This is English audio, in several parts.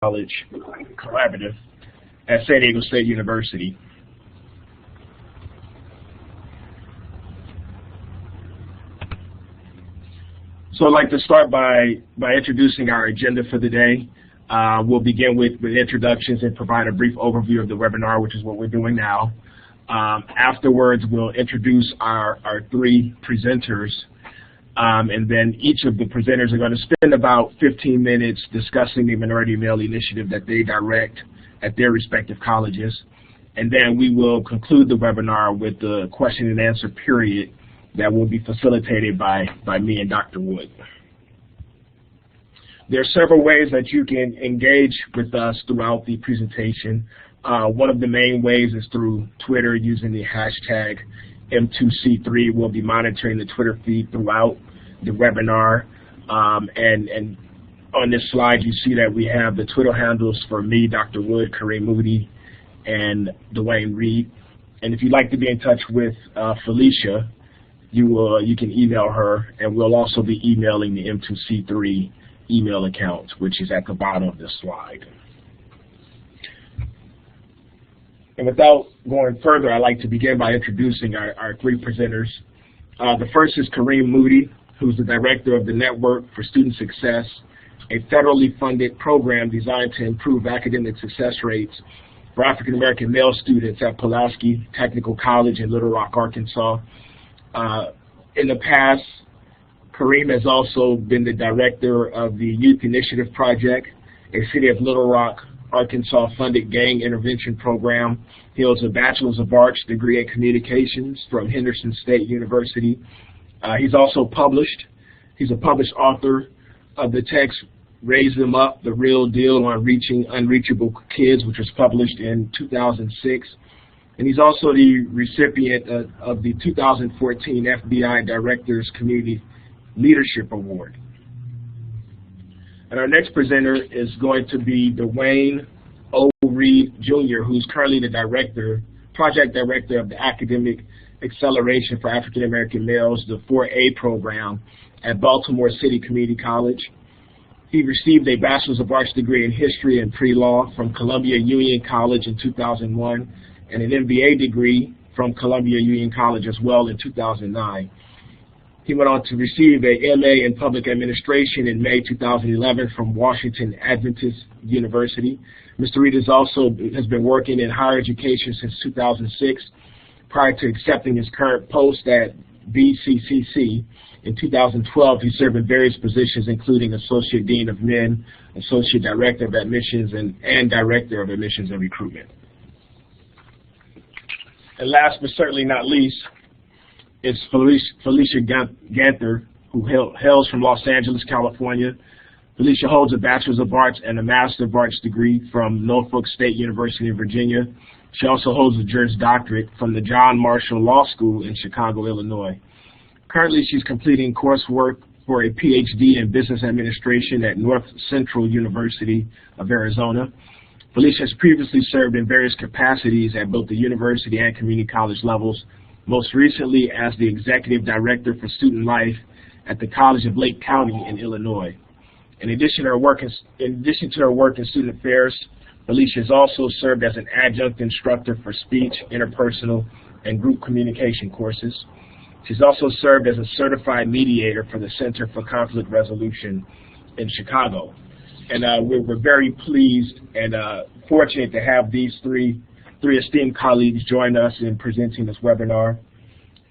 College Collaborative at San Diego State University. So I'd like to start by introducing our agenda for the day. We'll begin with introductions and provide a brief overview of the webinar, which is what we're doing now. Afterwards, we'll introduce our three presenters, and then each of the presenters are going to spend about 15 minutes discussing the Minority Male Initiative that they direct at their respective colleges. And then we will conclude the webinar with the question and answer period that will be facilitated by me and Dr. Wood. There are several ways that you can engage with us throughout the presentation. One of the main ways is through Twitter using the hashtag M2C3. We'll be monitoring the Twitter feed throughout the webinar. And on this slide, you see that we have the Twitter handles for me, Dr. Wood, Kareem Moody, and Dwayne Reed. And if you'd like to be in touch with Felicia, you can email her, and we'll also be emailing the M2C3 email account, which is at the bottom of this slide. And without going further, I'd like to begin by introducing our three presenters. The first is Kareem Moody, who's the director of the Network for Student Success, a federally funded program designed to improve academic success rates for African American male students at Pulaski Technical College in Little Rock, Arkansas. In the past, Kareem has also been the director of the Youth Initiative Project, a City of Little Rock, Arkansas funded gang intervention program. He holds a Bachelor's of Arts degree in Communications from Henderson State University. He's also published. He's a published author of the text Raise Them Up, The Real Deal on Reaching Unreachable Kids, which was published in 2006. And he's also the recipient of the 2014 FBI Director's Community Leadership Award. And our next presenter is going to be Dwayne O. Reed, Jr., who's currently the project director of the Academic Acceleration for African American Males, the 4A program at Baltimore City Community College. He received a Bachelor's of Arts degree in History and Pre-Law from Columbia Union College in 2001, and an MBA degree from Columbia Union College as well in 2009. He went on to receive a MA in Public Administration in May 2011 from Washington Adventist University. Mr. Reed has been working in higher education since 2006. Prior to accepting his current post at BCCC in 2012, he served in various positions, including Associate Dean of Men, Associate Director of Admissions, and Director of Admissions and Recruitment. And last but certainly not least is Felicia Ganther, who hails from Los Angeles, California. Felicia holds a Bachelor's of Arts and a Master of Arts degree from Norfolk State University in Virginia. She also holds a Juris Doctorate from the John Marshall Law School in Chicago, Illinois. Currently, she's completing coursework for a PhD in Business Administration at North Central University of Arizona. Felicia has previously served in various capacities at both the university and community college levels, most recently as the Executive Director for Student Life at the College of Lake County in Illinois. In addition to her work in student affairs, Felicia has also served as an adjunct instructor for speech, interpersonal, and group communication courses. She's also served as a certified mediator for the Center for Conflict Resolution in Chicago. And we're very pleased and fortunate to have these three esteemed colleagues join us in presenting this webinar.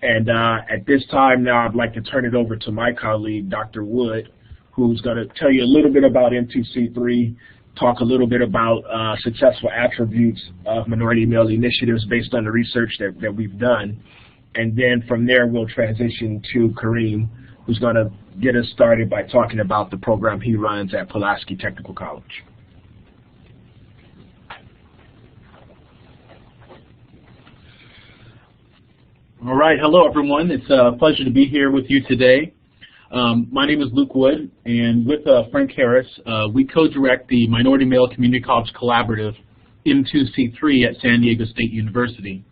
And at this time now, I'd like to turn it over to my colleague, Dr. Wood, who's going to tell you a little bit about M2C3, talk a little bit about successful attributes of minority male initiatives based on the research that we've done. And then from there, we'll transition to Kareem, who's going to get us started by talking about the program he runs at Pulaski Technical College. All right, hello everyone. It's a pleasure to be here with you today. My name is Luke Wood, and with Frank Harris, we co-direct the Minority Male Community College Collaborative, M2C3, at San Diego State University.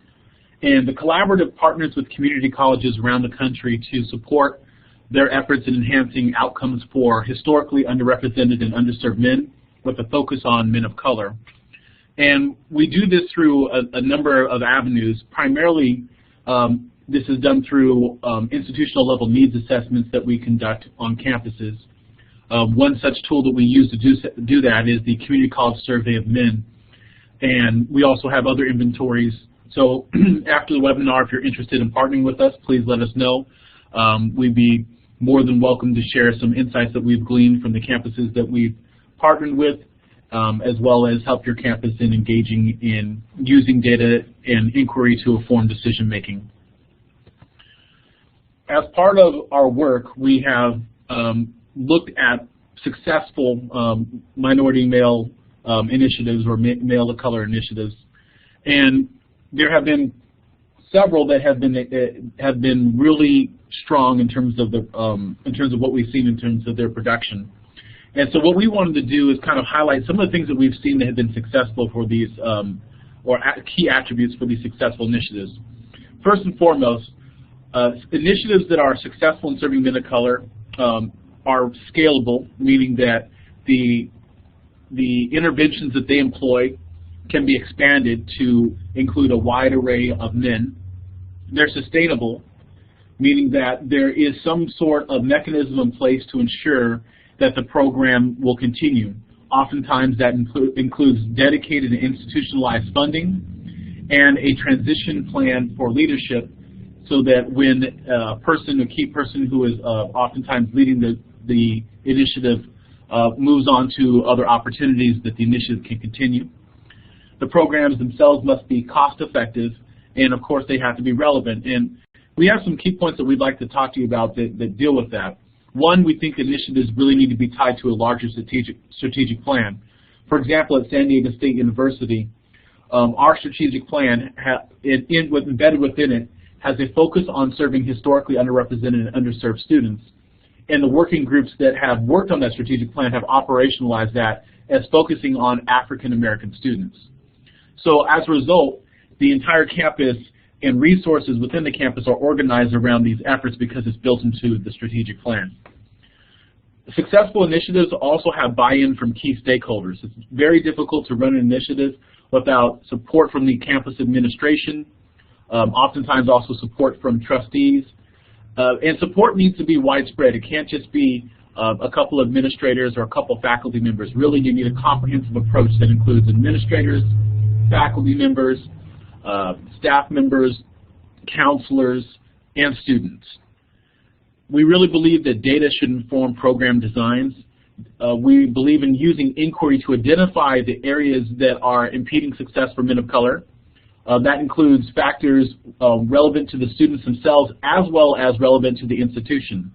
And the collaborative partners with community colleges around the country to support their efforts in enhancing outcomes for historically underrepresented and underserved men, with a focus on men of color. And we do this through a number of avenues. Primarily, this is done through institutional level needs assessments that we conduct on campuses. One such tool that we use to do that is the Community College Survey of Men. And we also have other inventories. So after the webinar, if you're interested in partnering with us, please let us know. We'd be more than welcome to share some insights that we've gleaned from the campuses that we've partnered with, as well as help your campus in engaging in using data and inquiry to inform decision making. As part of our work, we have looked at successful minority male initiatives or male of color initiatives, and there have been several that have been really strong in terms of what we've seen in terms of their production. And so what we wanted to do is kind of highlight some of the things that we've seen that have been successful for these, key attributes for these successful initiatives. First and foremost, initiatives that are successful in serving men of color are scalable, meaning that the interventions that they employ can be expanded to include a wide array of men. They're sustainable, meaning that there is some sort of mechanism in place to ensure that the program will continue. Oftentimes that includes dedicated and institutionalized funding and a transition plan for leadership, so that when a key person who is oftentimes leading the initiative moves on to other opportunities, that the initiative can continue. The programs themselves must be cost effective, and of course they have to be relevant. And we have some key points that we'd like to talk to you about that deal with that. One, we think initiatives really need to be tied to a larger strategic plan. For example, at San Diego State University, our strategic plan, embedded within it, has a focus on serving historically underrepresented and underserved students. And the working groups that have worked on that strategic plan have operationalized that as focusing on African American students. So as a result, the entire campus and resources within the campus are organized around these efforts because it's built into the strategic plan. Successful initiatives also have buy-in from key stakeholders. It's very difficult to run an initiative without support from the campus administration, oftentimes also support from trustees. And support needs to be widespread. It can't just be a couple of administrators or a couple of faculty members. Really, you need a comprehensive approach that includes administrators, faculty members, staff members, counselors, and students. We really believe that data should inform program designs. We believe in using inquiry to identify the areas that are impeding success for men of color. That includes factors relevant to the students themselves as well as relevant to the institution.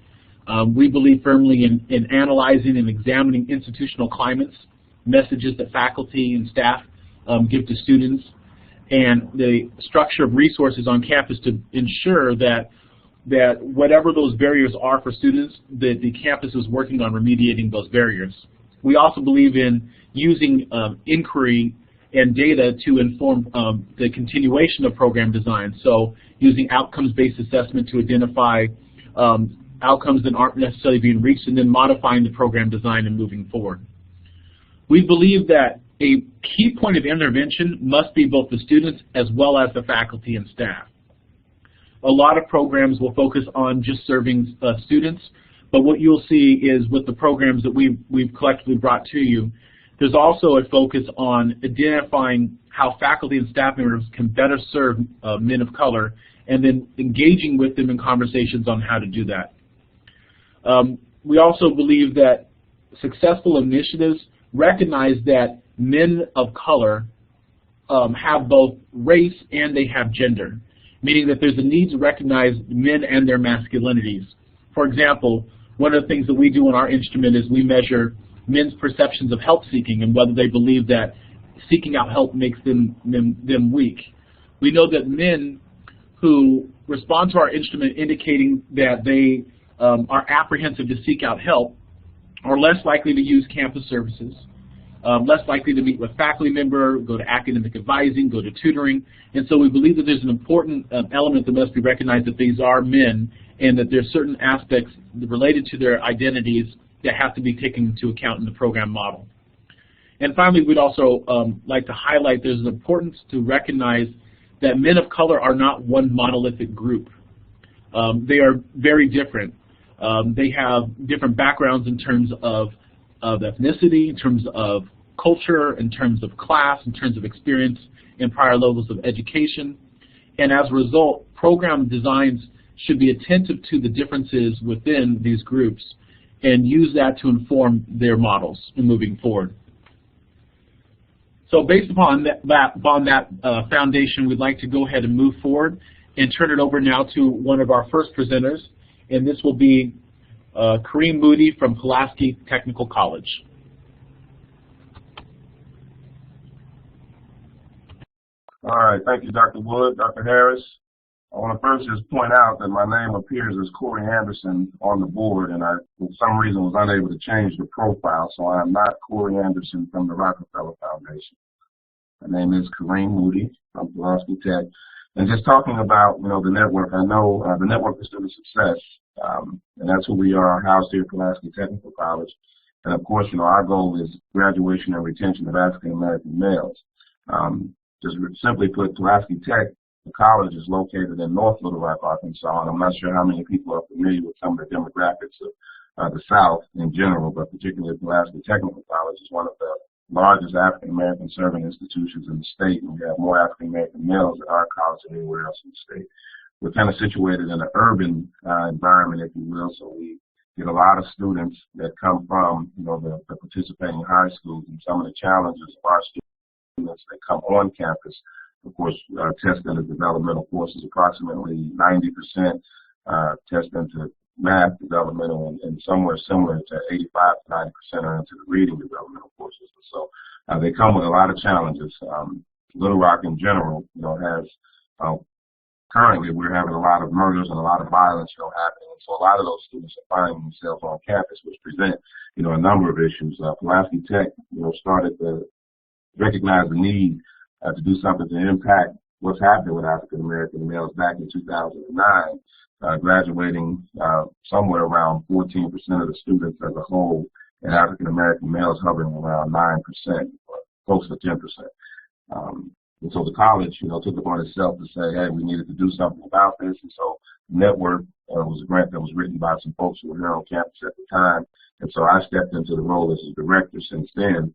We believe firmly in analyzing and examining institutional climates, messages that faculty and staff give to students, and the structure of resources on campus to ensure that whatever those barriers are for students, that the campus is working on remediating those barriers. We also believe in using inquiry and data to inform the continuation of program design. So using outcomes-based assessment to identify outcomes that aren't necessarily being reached, and then modifying the program design and moving forward. We believe that a key point of intervention must be both the students as well as the faculty and staff. A lot of programs will focus on just serving students, but what you'll see is with the programs that we've collectively brought to you, there's also a focus on identifying how faculty and staff members can better serve men of color, and then engaging with them in conversations on how to do that. We also believe that successful initiatives recognize that men of color have both race and they have gender, meaning that there's a need to recognize men and their masculinities. For example, one of the things that we do in our instrument is we measure men's perceptions of help seeking and whether they believe that seeking out help makes them weak. We know that men who respond to our instrument indicating that they are apprehensive to seek out help are less likely to use campus services, less likely to meet with faculty member, go to academic advising, go to tutoring. And so we believe that there's an important element that must be recognized, that these are men and that there's certain aspects related to their identities that have to be taken into account in the program model. And finally, we'd also like to highlight there's an importance to recognize that men of color are not one monolithic group. They are very different. They have different backgrounds in terms of ethnicity, in terms of culture, in terms of class, in terms of experience and prior levels of education. And as a result, program designs should be attentive to the differences within these groups and use that to inform their models in moving forward. So based upon that foundation, we'd like to go ahead and move forward and turn it over now to one of our first presenters, and this will be Kareem Moody from Pulaski Technical College. All right, thank you, Dr. Wood, Dr. Harris. I want to first just point out that my name appears as Corey Anderson on the board, and I, for some reason, was unable to change the profile, so I am not Corey Anderson from the Rockefeller Foundation. My name is Kareem Moody from Pulaski Tech. And just talking about, the network, I know the Network for Student Success, and that's who we are housed here at Pulaski Technical College. And of course, our goal is graduation and retention of African American males. Just simply put, Pulaski Tech, the college, is located in North Little Rock, Arkansas, and I'm not sure how many people are familiar with some of the demographics of the South in general, but particularly Pulaski Technical College is one of the largest African American serving institutions in the state, and we have more African American males at our college than anywhere else in the state. We're kind of situated in an urban environment, if you will, so we get a lot of students that come from, the participating high schools, and some of the challenges of our students that come on campus, of course, test into developmental courses. Approximately 90% test into math developmental, and somewhere similar to 85 to 90% are into the reading developmental courses. So they come with a lot of challenges. Little Rock in general, has currently we're having a lot of murders and a lot of violence, happening. And so a lot of those students are finding themselves on campus, which present, a number of issues. Pulaski Tech, started to recognize the need to do something to impact what's happening with African American males back in 2009, graduating somewhere around 14% of the students as a whole, and African American males hovering around 9%, or close to 10%. And so the college, took it upon itself to say, hey, we needed to do something about this. And so Network was a grant that was written by some folks who were here on campus at the time. And so I stepped into the role as a director since then.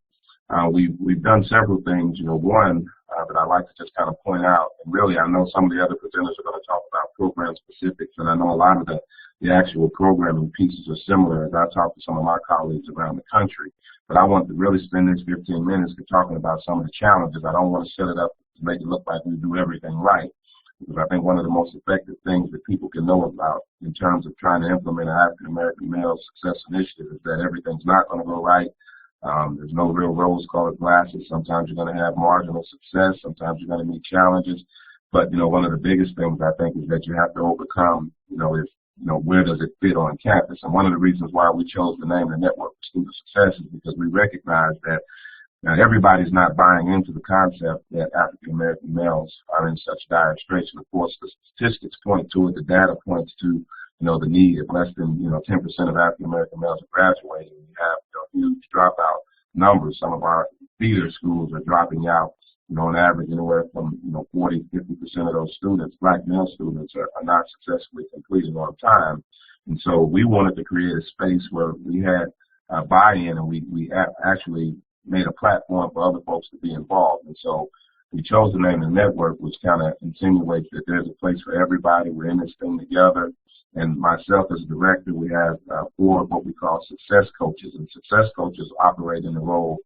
We've done several things. One that I'd like to just kind of point out, and really I know some of the other presenters are going to talk about program specifics, and I know a lot of the actual programming pieces are similar as I talk to some of my colleagues around the country. But I want to really spend this 15 minutes talking about some of the challenges. I don't want to set it up to make it look like we do everything right, because I think one of the most effective things that people can know about in terms of trying to implement an African American male success initiative is that everything's not going to go right. There's no real rose-colored glasses. Sometimes you're going to have marginal success. Sometimes you're going to meet challenges. But, one of the biggest things I think is that you have to overcome, where does it fit on campus? And one of the reasons why we chose the name the Network for Student Success is because we recognize that everybody's not buying into the concept that African American males are in such dire straits. And of course, the statistics point to it. The data points to the need. If less than 10% of African American males are graduating, we have huge dropout numbers. Some of our feeder schools are dropping out. On average, anywhere from 40, 50% of those students, black male students, are not successfully completing on time. And so we wanted to create a space where we had buy-in, and we actually made a platform for other folks to be involved. And so we chose the name of the network, which kind of insinuates that there's a place for everybody. We're in this thing together. And myself as director, we have 4 what we call success coaches. And success coaches operate in the role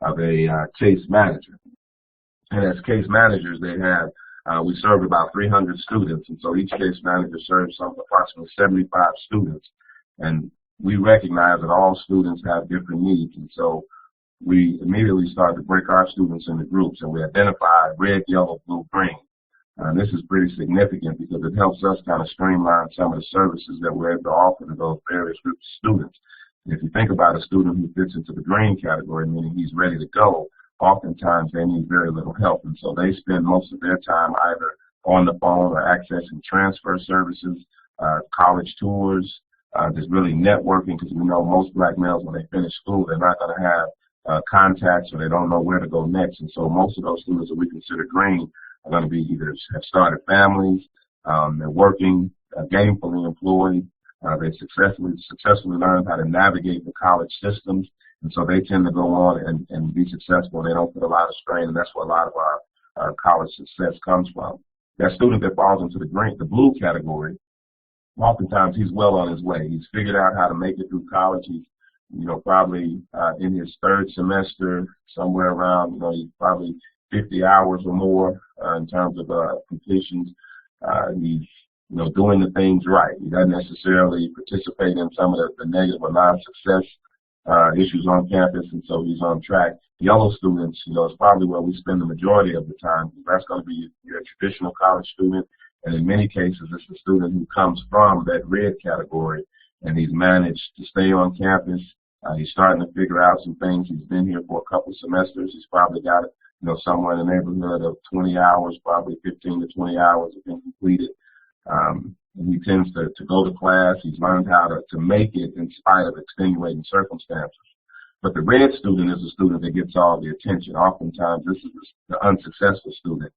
of a case manager. And as case managers, they have, we serve about 300 students. And so each case manager serves approximately 75 students. And we recognize that all students have different needs. And so we immediately started to break our students into groups, and we identified red, yellow, blue, green. And this is pretty significant because it helps us kind of streamline some of the services that we're able to offer to those various groups of students. And if you think about a student who fits into the green category, meaning he's ready to go, oftentimes they need very little help. And so they spend most of their time either on the phone or accessing transfer services, college tours, just really networking, because we know most black males, when they finish school, they're not going to have contacts, or they don't know where to go next. And so most of those students that we consider green are going to be either have started families, they're working, gainfully employed, they successfully learned how to navigate the college systems, and so they tend to go on and be successful, and they don't put a lot of strain, and that's where a lot of our college success comes from. That student that falls into the blue category, oftentimes he's well on his way. He's figured out how to make it through college. He's, probably in his third semester, somewhere around, he's probably 50 hours or more in terms of completions. He's, doing the things right. He doesn't necessarily participate in some of the negative or non-success issues on campus, and so he's on track. Yellow students, is probably where we spend the majority of the time. That's going to be your traditional college student, and in many cases, it's the student who comes from that red category, and he's managed to stay on campus. He's starting to figure out some things. He's been here for a couple semesters. He's probably got, somewhere in the neighborhood of 20 hours, probably 15 to 20 hours have been completed. And he tends to go to class. He's learned how to make it in spite of extenuating circumstances. But the red student is the student that gets all the attention. Oftentimes, this is the unsuccessful student.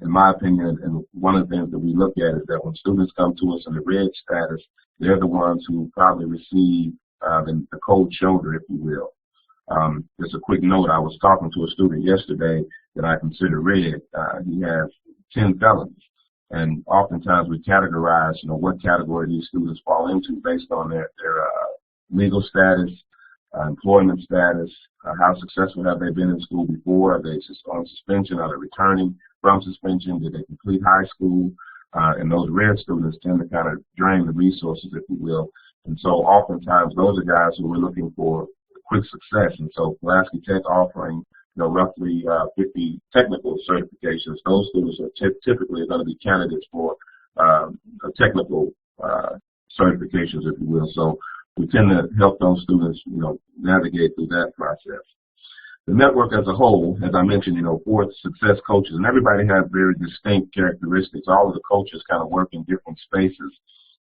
In my opinion, and one of the things that we look at is that when students come to us in the red status, they're the ones who probably receive the cold shoulder, if you will. Just a quick note, I was talking to a student yesterday that I consider red. He has 10 felonies. And oftentimes we categorize, what category these students fall into based on their legal status, employment status, how successful have they been in school before, are they on suspension, are they returning from suspension, did they complete high school, and those red students tend to kind of drain the resources, if you will. And so oftentimes those are guys who we're looking for quick success. And so Pulaski Tech offering roughly 50 technical certifications. Those students are typically going to be candidates for technical certifications, if you will. So we tend to help those students, navigate through that process. The network as a whole, as I mentioned, 4 success coaches, and everybody has very distinct characteristics. All of the coaches kind of work in different spaces.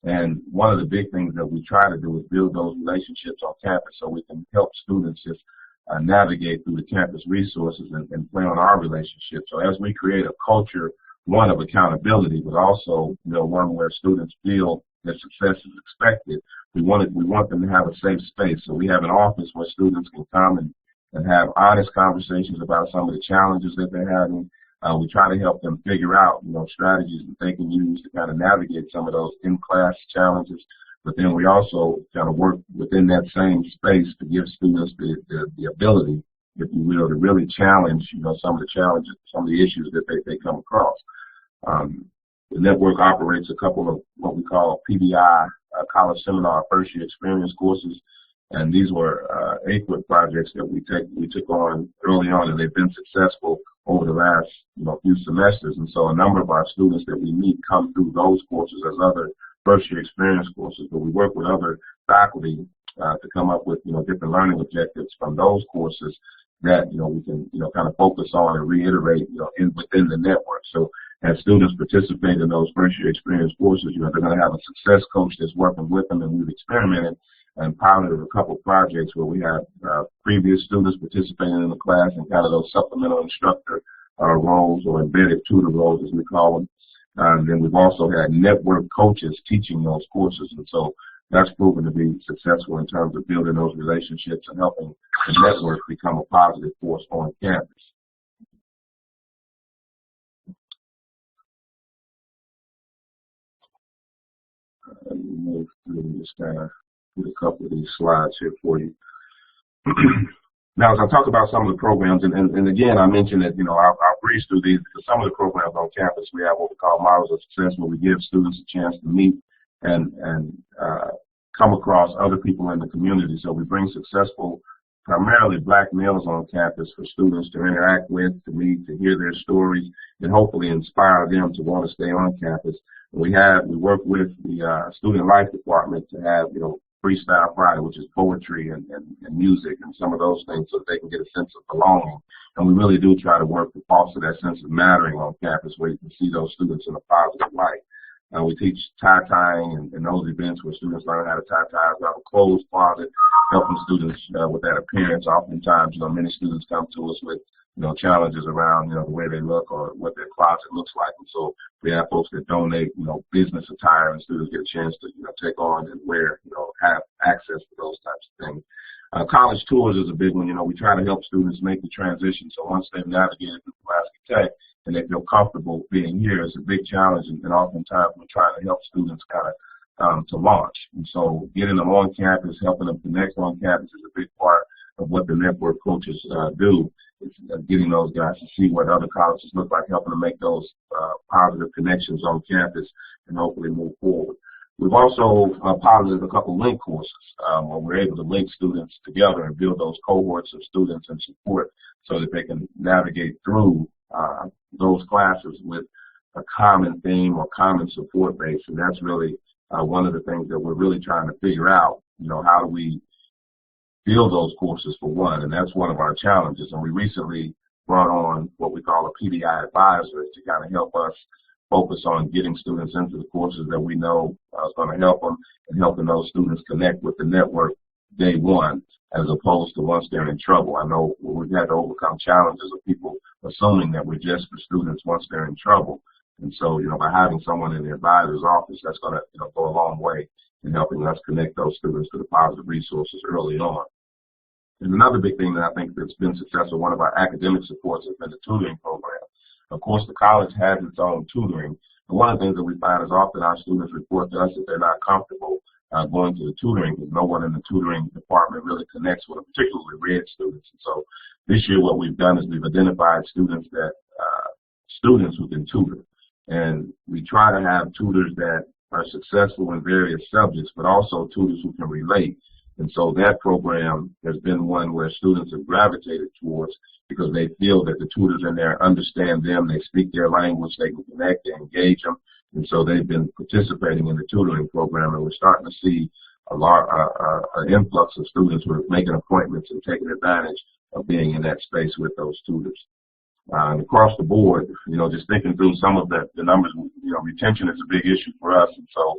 And one of the big things that we try to do is build those relationships on campus so we can help students just navigate through the campus resources and play on our relationships. So as we create a culture, one of accountability, but also, one where students feel that success is expected, we want them to have a safe space. So we have an office where students can come and have honest conversations about some of the challenges that they're having. We try to help them figure out, strategies that they can use to kind of navigate some of those in-class challenges. But then we also kind of work within that same space to give students the ability, if you will, to really challenge, some of the challenges, some of the issues that they come across. The network operates a couple of what we call PBI, college seminar first year experience courses. And these were AQUIP projects that we took on early on, and they've been successful over the last few semesters. And so a number of our students that we meet come through those courses as other first-year experience courses. But we work with other faculty to come up with different learning objectives from those courses that we can kind of focus on and reiterate within the network. So as students participate in those first-year experience courses, they're going to have a success coach that's working with them, and we've experimented and piloted a couple projects where we have previous students participating in the class and kind of those supplemental instructor roles, or embedded tutor roles as we call them. And then we've also had network coaches teaching those courses, and so that's proven to be successful in terms of building those relationships and helping the network become a positive force on campus. Let me move through and just kind of put a couple of these slides here for you. Now, as I talk about some of the programs, and again, I mentioned that, I'll breeze through these, because some of the programs on campus, we have what we call models of success, where we give students a chance to meet and come across other people in the community. So we bring successful, primarily black males on campus for students to interact with, to meet, to hear their stories, and hopefully inspire them to want to stay on campus. And we work with the student life department to have, Freestyle Friday, which is poetry and music and some of those things, so that they can get a sense of belonging. And we really do try to work to foster that sense of mattering on campus, where you can see those students in a positive light. We teach tie-tying and those events where students learn how to tie ties. We have a clothes closet, helping students with that appearance. Oftentimes, many students come to us with, challenges around, the way they look or what their closet looks like. And so we have folks that donate, business attire, and students get a chance to, take on and wear, have access to those types of things. College tours is a big one. We try to help students make the transition. So once they've navigated through Pulaski Tech and they feel comfortable being here, it's a big challenge. And oftentimes we're trying to help students kind of to launch. And so getting them on campus, helping them connect on campus is a big part of what the network coaches do. It's getting those guys to see what other colleges look like, helping them make those positive connections on campus and hopefully move forward. We've also piloted a couple link courses where we're able to link students together and build those cohorts of students and support so that they can navigate through those classes with a common theme or common support base. And that's really one of the things that we're really trying to figure out, how do we build those courses for one, and that's one of our challenges. And we recently brought on what we call a PDI advisor to kind of help us focus on getting students into the courses that we know is going to help them and helping those students connect with the network day one as opposed to once they're in trouble. I know we've had to overcome challenges of people assuming that we're just for students once they're in trouble. And so, by having someone in the advisor's office, that's going to, go a long way in helping us connect those students to the positive resources early on. And another big thing that I think that's been successful, one of our academic supports has been the tutoring program. Of course, the college has its own tutoring. And one of the things that we find is often our students report to us that they're not comfortable going to the tutoring because no one in the tutoring department really connects with them, particularly red students. And so this year what we've done is we've identified students who can tutor. And we try to have tutors that are successful in various subjects, but also tutors who can relate. And so that program has been one where students have gravitated towards because they feel that the tutors in there understand them, they speak their language, they can connect, they engage them. And so they've been participating in the tutoring program, and we're starting to see an influx of students who are making appointments and taking advantage of being in that space with those tutors. And across the board, just thinking through some of the numbers, retention is a big issue for us. And so,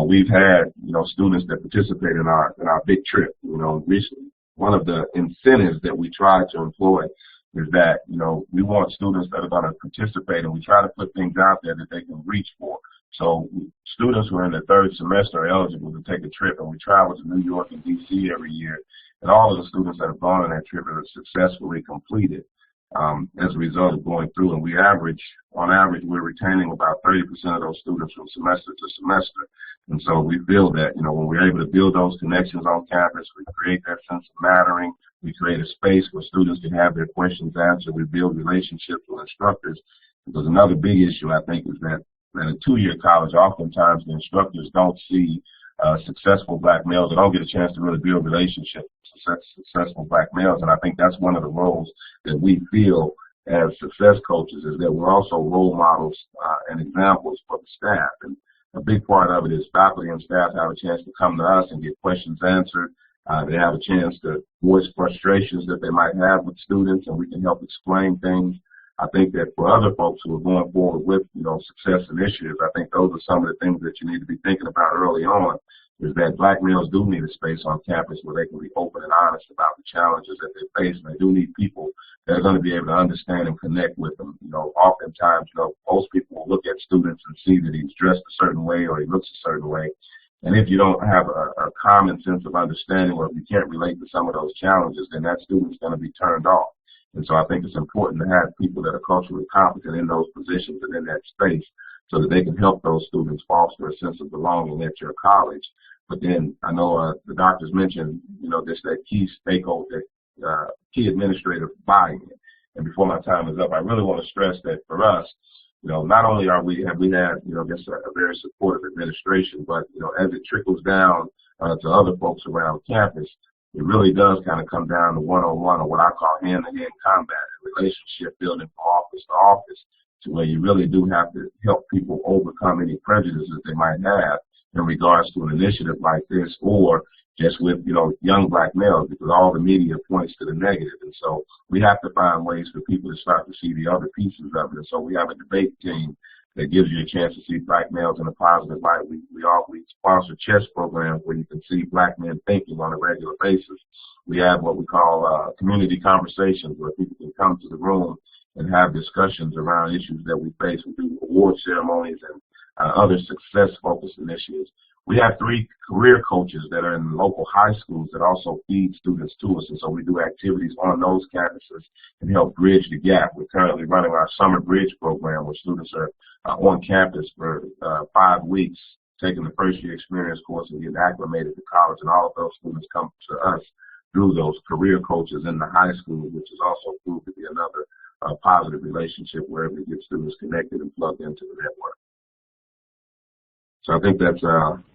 we've had, students that participate in our big trip. Recently, one of the incentives that we try to employ is that, we want students that are going to participate, and we try to put things out there that they can reach for. So students who are in their third semester are eligible to take a trip, and we travel to New York and D.C. every year. And all of the students that have gone on that trip have successfully completed. As a result of going through, and on average, we're retaining about 30% of those students from semester to semester. And so we feel that, when we're able to build those connections on campus, we create that sense of mattering, we create a space where students can have their questions answered, we build relationships with instructors. Because another big issue, I think, is that in a two-year college, oftentimes the instructors don't see successful black males. They don't get a chance to really build relationships with successful black males. And I think that's one of the roles that we feel as success coaches is that we're also role models and examples for the staff. And a big part of it is faculty and staff have a chance to come to us and get questions answered. They have a chance to voice frustrations that they might have with students, and we can help explain things. I think that for other folks who are going forward with, success initiatives, I think those are some of the things that you need to be thinking about early on, is that black males do need a space on campus where they can be open and honest about the challenges that they face, and they do need people that are going to be able to understand and connect with them. Oftentimes, most people will look at students and see that he's dressed a certain way or he looks a certain way. And if you don't have a common sense of understanding, or if you can't relate to some of those challenges, then that student's going to be turned off. And so I think it's important to have people that are culturally competent in those positions and in that space so that they can help those students foster a sense of belonging at your college. But then I know the doctors mentioned, there's that key stakeholder, key administrative buy-in. And before my time is up, I really want to stress that for us, not only have we had, just a very supportive administration, but, as it trickles down to other folks around campus, it really does kind of come down to one-on-one, or what I call hand-to-hand combat, relationship building from office to office, to where you really do have to help people overcome any prejudices they might have in regards to an initiative like this, or just with, young black males, because all the media points to the negative. And so we have to find ways for people to start to see the other pieces of it. And so we have a debate team that gives you a chance to see black males in a positive light. We sponsor chess programs where you can see black men thinking on a regular basis. We have what we call community conversations where people can come to the room and have discussions around issues that we face. We do award ceremonies and other success-focused initiatives. We have 3 career coaches that are in local high schools that also feed students to us, and so we do activities on those campuses and help bridge the gap. We're currently running our Summer Bridge program where students are on campus for 5 weeks, taking the first-year experience course and getting acclimated to college, and all of those students come to us through those career coaches in the high school, which is also proved to be another positive relationship where we get students connected and plugged into the network. So I think that's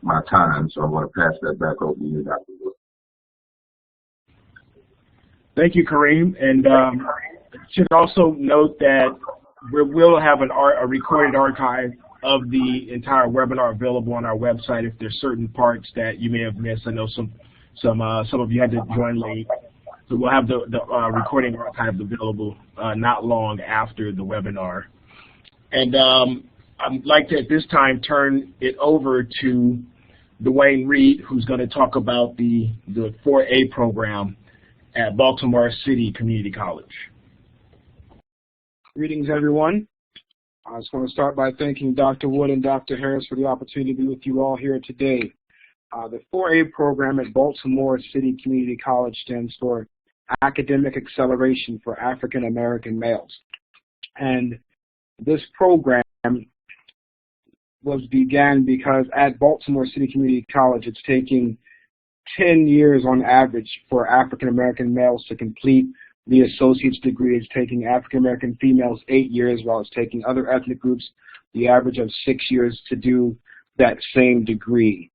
my time, so I'm going to pass that back over to you, Dr. Wood. Thank you, Kareem. And should also note that we will have a recorded archive of the entire webinar available on our website if there's certain parts that you may have missed. I know some of you had to join late. So we'll have the recording archive available not long after the webinar. And I'd like to, at this time, turn it over to Dwayne Reed, who's going to talk about the 4A program at Baltimore City Community College. Greetings, everyone. I just want to start by thanking Dr. Wood and Dr. Harris for the opportunity to be with you all here today. The 4A program at Baltimore City Community College stands for Academic Acceleration for African American Males. And this program began because at Baltimore City Community College, it's taking 10 years on average for African American males to complete the associate's degree. It's taking African American females 8 years, while it's taking other ethnic groups the average of 6 years to do that same degree.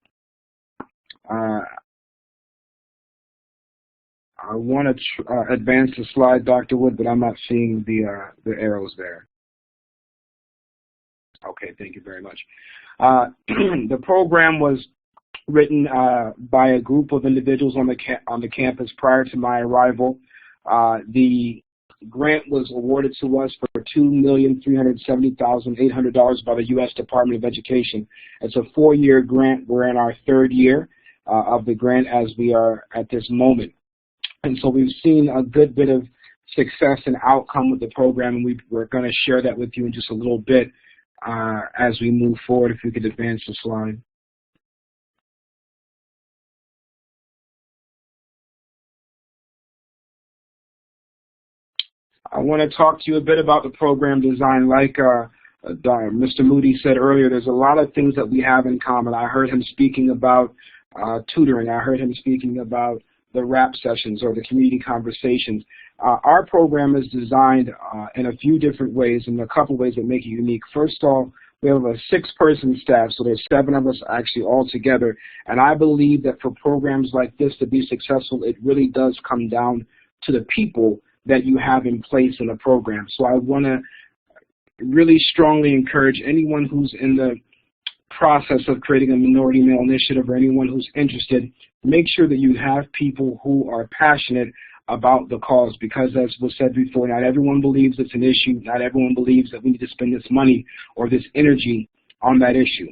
I want to advance the slide, Dr. Wood, but I'm not seeing the arrows there. Okay, thank you very much. The program was written by a group of individuals on the campus prior to my arrival. The grant was awarded to us for $2,370,800 by the U.S. Department of Education. It's a 4-year grant. We're in our 3rd year of the grant as we are at this moment. And so we've seen a good bit of success and outcome with the program, and we're going to share that with you in just a little bit as we move forward. If you could advance the slide. I want to talk to you a bit about the program design. Like Mr. Moody said earlier, there's a lot of things that we have in common. I heard him speaking about tutoring. I heard him speaking about the rap sessions or the community conversations. Our program is designed in a few different ways, and a couple ways that make it unique. First of all, we have a 6-person staff, so there's 7 of us actually all together. And I believe that for programs like this to be successful, it really does come down to the people that you have in place in the program. So I want to really strongly encourage anyone who's in the process of creating a minority male initiative or anyone who's interested, make sure that you have people who are passionate about the cause, because as was said before, not everyone believes it's an issue. Not everyone believes that we need to spend this money or this energy on that issue.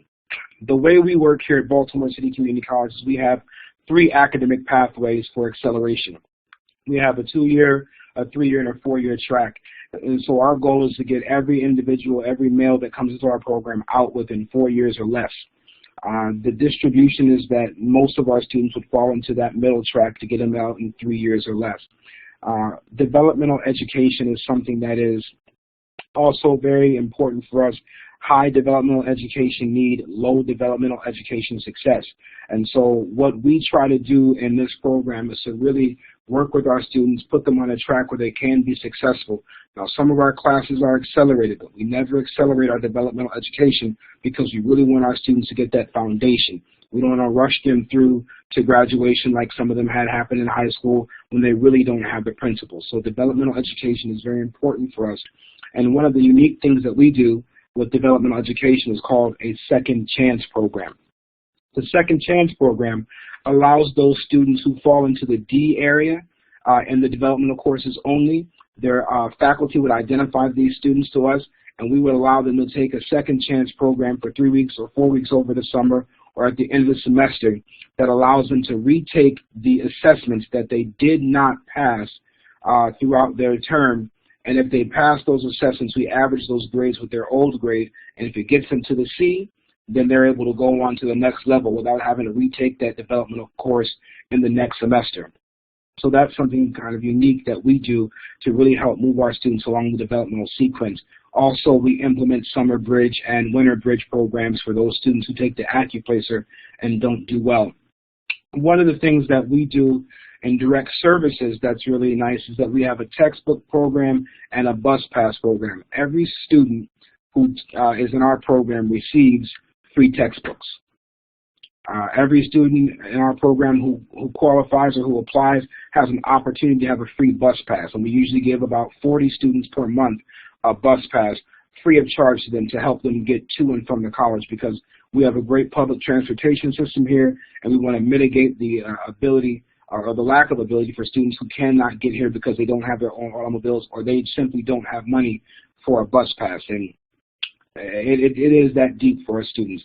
The way we work here at Baltimore City Community College is we have 3 academic pathways for acceleration. We have a 2-year, a 3-year, and a 4-year track. And so our goal is to get every individual, every male that comes into our program out within 4 years or less. The distribution is that most of our students would fall into that middle track to get them out in 3 years or less. Developmental education is something that is also very important for us. High developmental education need, low developmental education success. And so what we try to do in this program is to really work with our students, put them on a track where they can be successful. Now, some of our classes are accelerated, but we never accelerate our developmental education because we really want our students to get that foundation. We don't want to rush them through to graduation like some of them had happen in high school when they really don't have the principles. So developmental education is very important for us. And one of the unique things that we do with developmental education is called a second chance program. The second chance program allows those students who fall into the D area in the developmental courses only. Their faculty would identify these students to us, and we would allow them to take a second chance program for 3 weeks or 4 weeks over the summer or at the end of the semester that allows them to retake the assessments that they did not pass throughout their term. And if they pass those assessments, we average those grades with their old grade, and if it gets them to the C, then they're able to go on to the next level without having to retake that developmental course in the next semester. So that's something kind of unique that we do to really help move our students along the developmental sequence. Also, we implement summer bridge and winter bridge programs for those students who take the AccuPlacer and don't do well. One of the things that we do in direct services that's really nice is that we have a textbook program and a bus pass program. Every student who is in our program receives free textbooks. Every student in our program who qualifies or who applies has an opportunity to have a free bus pass, and we usually give about 40 students per month a bus pass free of charge to them to help them get to and from the college, because we have a great public transportation system here, and we want to mitigate the ability or the lack of ability for students who cannot get here because they don't have their own automobiles or they simply don't have money for a bus pass. And it is that deep for our students.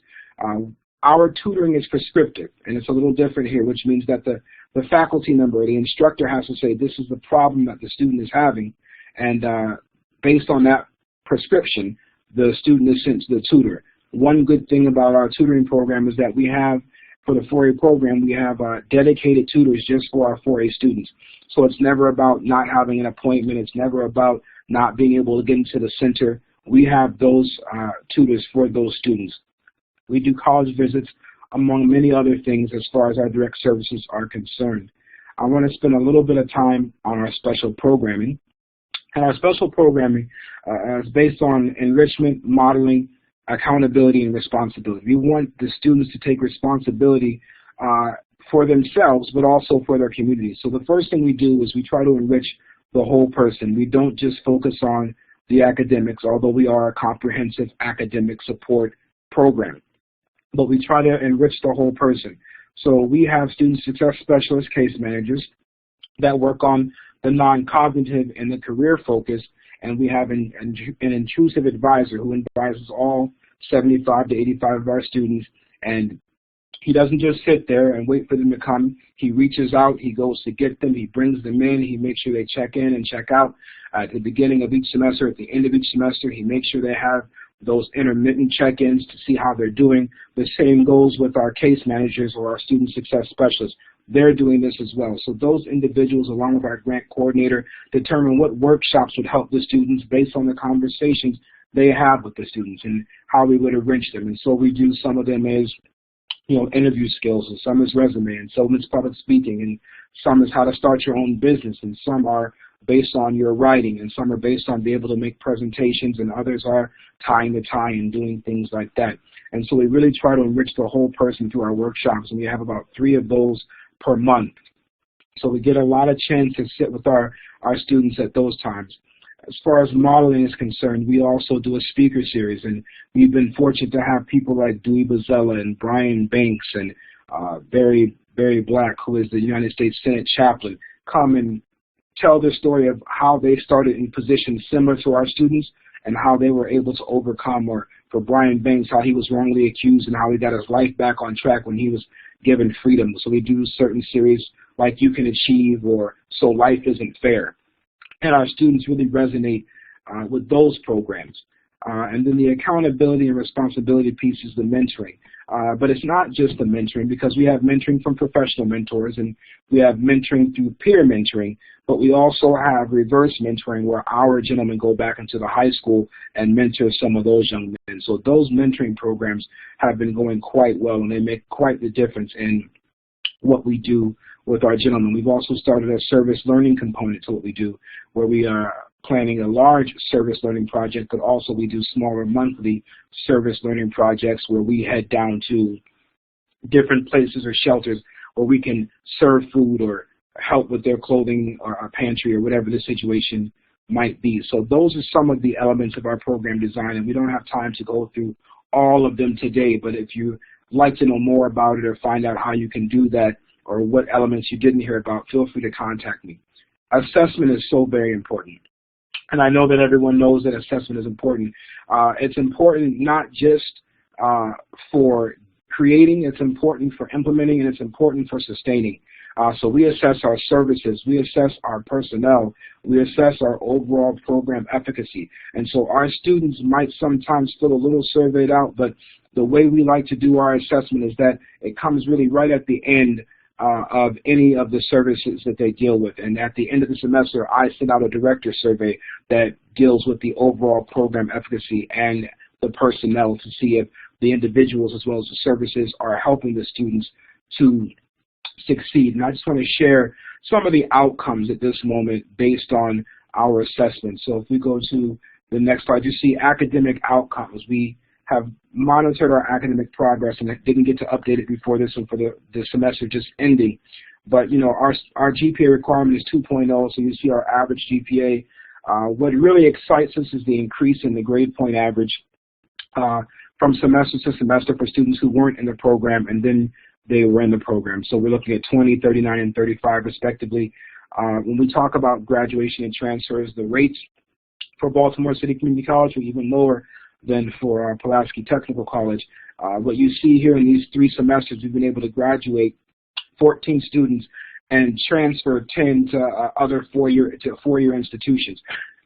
Our tutoring is prescriptive, and it's a little different here, which means that the faculty member, the instructor, has to say this is the problem that the student is having, and based on that prescription, the student is sent to the tutor. One good thing about our tutoring program is that we have, for the 4A program, we have dedicated tutors just for our 4A students. So it's never about not having an appointment. It's never about not being able to get into the center. We have those tutors for those students. We do college visits, among many other things, as far as our direct services are concerned. I want to spend a little bit of time on our special programming. And our special programming is based on enrichment, modeling, accountability, and responsibility. We want the students to take responsibility for themselves, but also for their community. So the first thing we do is we try to enrich the whole person. We don't just focus on the academics, although we are a comprehensive academic support program. But we try to enrich the whole person. So we have student success specialists, case managers, that work on the non-cognitive and the career focus, and we have an intrusive advisor who advises all 75 to 85 of our students, and he doesn't just sit there and wait for them to come. He reaches out, he goes to get them, he brings them in, he makes sure they check in and check out at the beginning of each semester, at the end of each semester. He makes sure they have those intermittent check-ins to see how they're doing. The same goes with our case managers or our student success specialists. They're doing this as well. So those individuals, along with our grant coordinator, determine what workshops would help the students based on the conversations they have with the students and how we would enrich them. And so we do some of them as, interview skills, and some is resume, and some is public speaking, and some is how to start your own business, and some are based on your writing, and some are based on being able to make presentations, and others are tying the tie and doing things like that. And so we really try to enrich the whole person through our workshops, and we have about 3 of those per month. So we get a lot of chance to sit with our students at those times. As far as modeling is concerned, we also do a speaker series, and we've been fortunate to have people like Dewey Bozzella and Brian Banks and Barry Black, who is the United States Senate chaplain, come and tell their story of how they started in positions similar to our students and how they were able to overcome, or for Brian Banks, how he was wrongly accused and how he got his life back on track when he was given freedom. So we do certain series like You Can Achieve or So Life Isn't Fair. And our students really resonate with those programs. And then the accountability and responsibility piece is the mentoring. But it's not just the mentoring, because we have mentoring from professional mentors and we have mentoring through peer mentoring, but we also have reverse mentoring where our gentlemen go back into the high school and mentor some of those young men. So those mentoring programs have been going quite well, and they make quite the difference in what we do with our gentlemen. We've also started a service learning component to what we do, where we are planning a large service learning project, but also we do smaller monthly service learning projects where we head down to different places or shelters where we can serve food or help with their clothing or our pantry or whatever the situation might be. So those are some of the elements of our program design, and we don't have time to go through all of them today, but if you'd like to know more about it or find out how you can do that or what elements you didn't hear about, feel free to contact me. Assessment is so very important. and I know that everyone knows that assessment is important. It's important not just for creating, it's important for implementing, and it's important for sustaining. So we assess our services, we assess our personnel, we assess our overall program efficacy. And so our students might sometimes feel a little surveyed out, but the way we like to do our assessment is that it comes really right at the end of any of the services that they deal with. And at the end of the semester, I send out a director survey that deals with the overall program efficacy and the personnel to see if the individuals as well as the services are helping the students to succeed. And I just want to share some of the outcomes at this moment based on our assessment. So if we go to the next slide, you see academic outcomes. We have monitored our academic progress, and I didn't get to update it before this one for the semester just ending. But, you know, our GPA requirement is 2.0, so you see our average GPA. What really excites us is the increase in the grade point average from semester to semester for students who weren't in the program and then they were in the program. So we're looking at 20, 39, and 35 respectively. When we talk about graduation and transfers, the rates for Baltimore City Community College are even lower than for Pulaski Technical College. What you see here in these 3 semesters, we've been able to graduate 14 students and transfer 10 to other four-year institutions.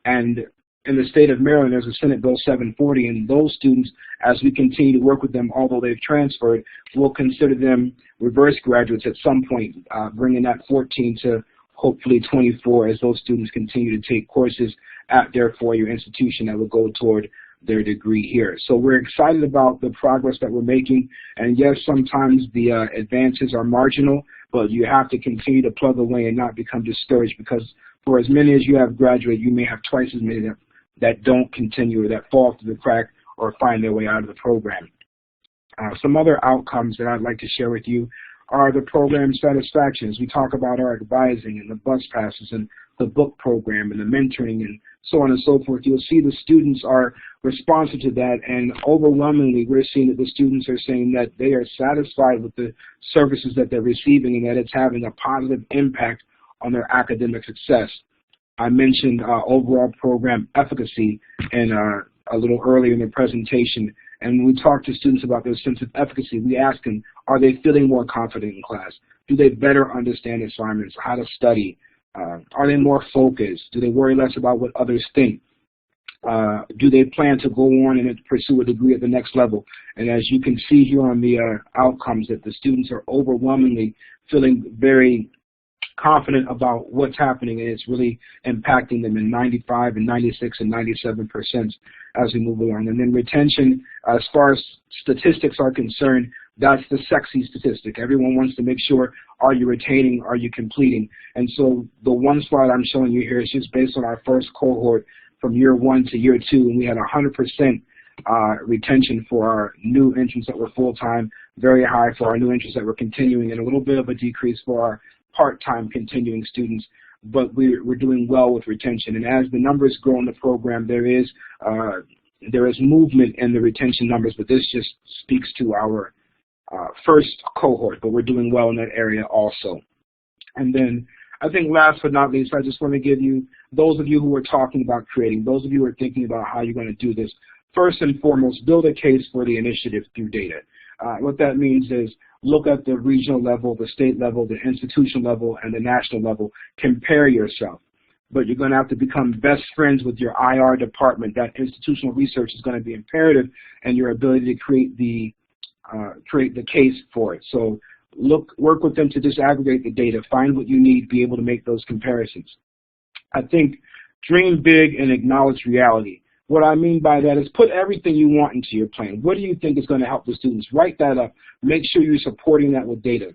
And in the state of Maryland, there's a Senate Bill 740, and those students, as we continue to work with them, although they've transferred, we'll consider them reverse graduates at some point, bringing that 14 to hopefully 24 as those students continue to take courses at their four-year institution that will go toward their degree here. So we're excited about the progress that we're making, and yes, sometimes the advances are marginal, but you have to continue to plug away and not become discouraged, because for as many as you have graduated, you may have twice as many that don't continue or that fall through the crack or find their way out of the program. Some other outcomes that I'd like to share with you are the program satisfactions. We talk about our advising and the bus passes and the book program and the mentoring and so on and so forth. You'll see the students are responsive to that, and overwhelmingly we're seeing that the students are saying that they are satisfied with the services that they're receiving and that it's having a positive impact on their academic success. I mentioned overall program efficacy and a little earlier in the presentation, and when we talk to students about their sense of efficacy, we ask them, are they feeling more confident in class? Do they better understand assignments, how to study? Are they more focused? Do they worry less about what others think? Do they plan to go on and pursue a degree at the next level? And as you can see here on the outcomes, that the students are overwhelmingly feeling very confident about what's happening, and it's really impacting them in 95 and 96 and 97% as we move along. And then retention, as far as statistics are concerned, that's the sexy statistic. Everyone wants to make sure, are you retaining, are you completing? And so the one slide I'm showing you here is just based on our first cohort from year 1 to year 2, and we had 100% retention for our new entrants that were full-time, very high for our new entrants that were continuing, and a little bit of a decrease for our part-time continuing students, but we're doing well with retention. And as the numbers grow in the program, there is movement in the retention numbers, but this just speaks to our first cohort, but we're doing well in that area also. And then I think last but not least, I just want to give you, those of you who are talking about creating, those of you who are thinking about how you're going to do this, first and foremost, build a case for the initiative through data. What that means is look at the regional level, the state level, the institutional level, and the national level. Compare yourself. But you're going to have to become best friends with your IR department. That institutional research is going to be imperative, and your ability to create the case for it. So work with them to disaggregate the data, find what you need, be able to make those comparisons. I think dream big and acknowledge reality. What I mean by that is put everything you want into your plan. What do you think is going to help the students? Write that up. Make sure you're supporting that with data.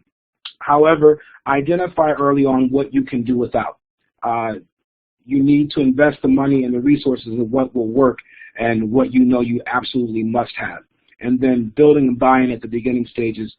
However, identify early on what you can do without. You need to invest the money and the resources of what will work and what you know you absolutely must have. And then building and buy-in at the beginning stages.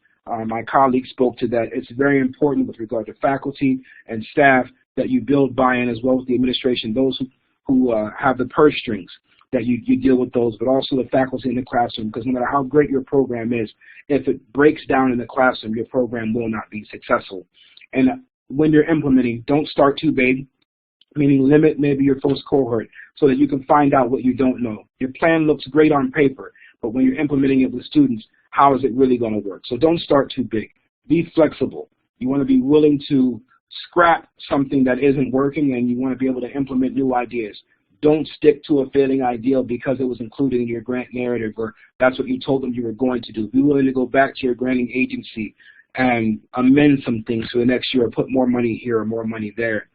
My colleague spoke to that. It's very important with regard to faculty and staff that you build buy-in, as well as the administration, those who have the purse strings, that you deal with those, but also the faculty in the classroom, because no matter how great your program is, if it breaks down in the classroom, your program will not be successful. And when you're implementing, don't start too big. meaning limit maybe your first cohort so that you can find out what you don't know. Your plan looks great on paper, but when you're implementing it with students, how is it really going to work? So don't start too big. Be flexible. You want to be willing to scrap something that isn't working, and you want to be able to implement new ideas. Don't stick to a failing idea because it was included in your grant narrative or that's what you told them you were going to do. Be willing to go back to your granting agency and amend some things for the next year or put more money here or more money there.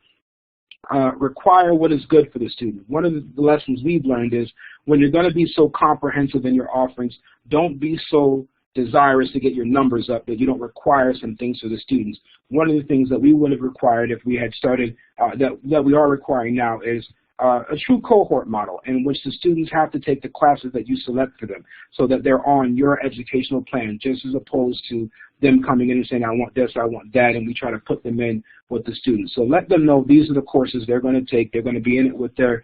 Require what is good for the student. One of the lessons we've learned is when you're going to be so comprehensive in your offerings, don't be so desirous to get your numbers up that you don't require some things for the students. One of the things that we would have required if we had started, that we are requiring now is a true cohort model in which the students have to take the classes that you select for them so that they're on your educational plan, just as opposed to them coming in and saying, I want this, I want that, and we try to put them in with the students. So let them know these are the courses they're going to take. They're going to be in it with their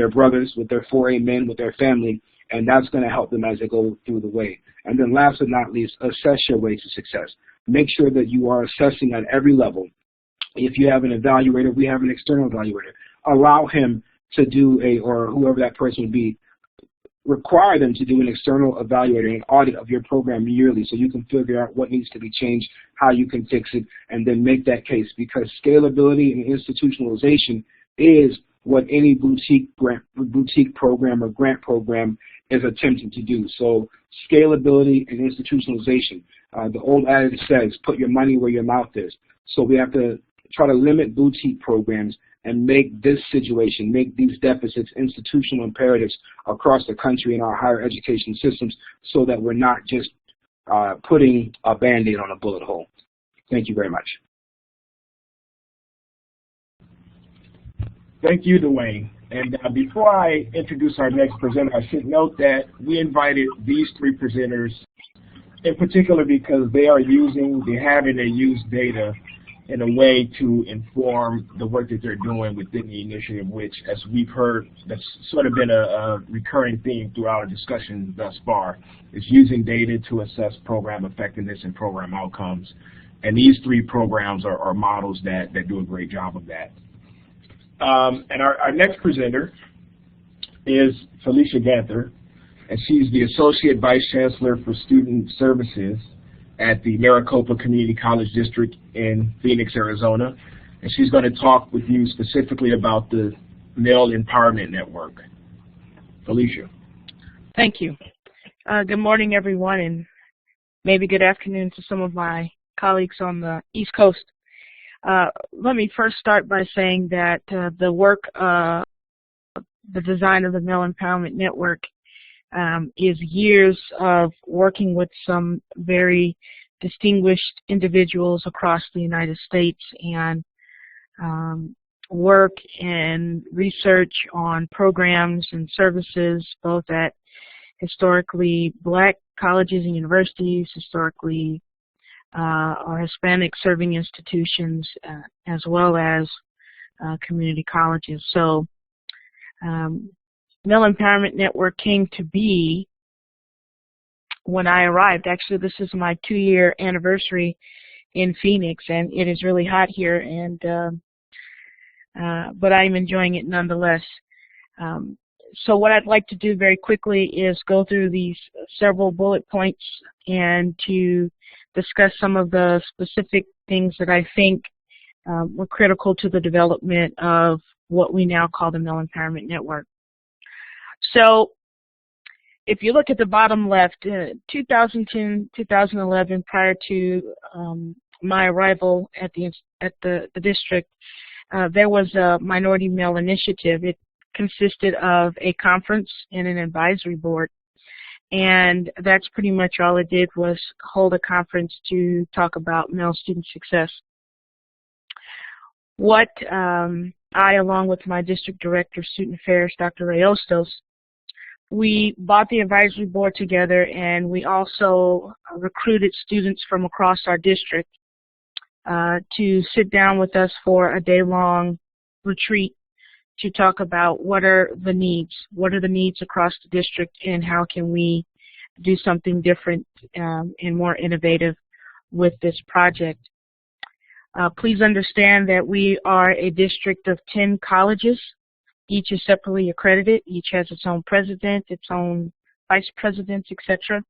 brothers, with their 4A men, with their family, and that's going to help them as they go through the way. And then last but not least, assess your way to success. Make sure that you are assessing at every level. If you have an evaluator, we have an external evaluator. Allow him to do or whoever that person would be, require them to do an external evaluator, an audit of your program yearly so you can figure out what needs to be changed, how you can fix it, and then make that case, because scalability and institutionalization is what any boutique program or grant program is attempting to do. So scalability and institutionalization. The old adage says, put your money where your mouth is. So we have to try to limit boutique programs and make this situation, make these deficits institutional imperatives across the country in our higher education systems so that we're not just putting a Band-Aid on a bullet hole. Thank you very much. Thank you, Dwayne. And before I introduce our next presenter, I should note that we invited these three presenters in particular because they have and they use data in a way to inform the work that they're doing within the initiative, which, as we've heard, that's sort of been a recurring theme throughout our discussion thus far, is using data to assess program effectiveness and program outcomes. And these three programs are models that do a great job of that. And our next presenter is Felicia Ganther, and she's the Associate Vice Chancellor for Student Services at the Maricopa Community College District in Phoenix, Arizona. And she's going to talk with you specifically about the Male Empowerment Network. Felicia. Thank you. Good morning, everyone, and maybe good afternoon to some of my colleagues on the East Coast. Let me first start by saying that the work, the design of the Male Empowerment Network is years of working with some very distinguished individuals across the United States and work and research on programs and services both at historically Black colleges and universities, historically or Hispanic serving institutions, as well as community colleges. So Male Empowerment Network came to be when I arrived. Actually, this is my 2-year anniversary in Phoenix, and it is really hot here, and but I'm enjoying it nonetheless. So what I'd like to do very quickly is go through these several bullet points and to discuss some of the specific things that I think were critical to the development of what we now call the Male Empowerment Network. So if you look at the bottom left, 2010, 2011, prior to my arrival at the district, there was a minority male initiative. It consisted of a conference and an advisory board, and that's pretty much all it did, was hold a conference to talk about male student success. What I, along with my district director of student affairs, Dr. Ray Ostos, we brought the advisory board together, and we also recruited students from across our district to sit down with us for a day-long retreat to talk about what are the needs across the district, and how can we do something different and more innovative with this project. Please understand that we are a district of 10 colleges. Each is separately accredited. Each has its own president, its own vice presidents, etc.,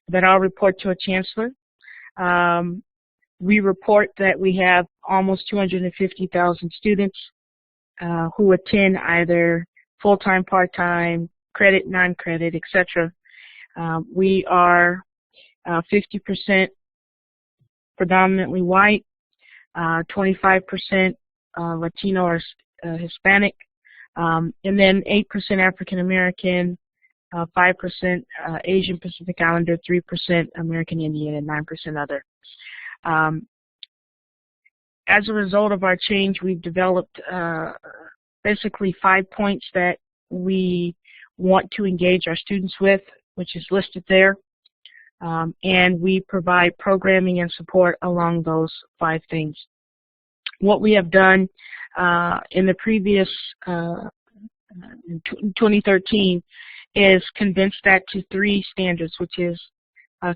that all report to a chancellor. We report that we have almost 250,000 students who attend either full-time, part-time, credit, non-credit, etc. We are 50% predominantly white, 25% Latino or Hispanic, and then 8% African American, 5% Asian Pacific Islander, 3% American Indian, and 9% other. As a result of our change, we've developed basically 5 points that we want to engage our students with, which is listed there. And we provide programming and support along those 5 things. What we have done in the previous, in 2013, is condense that to 3 standards, which is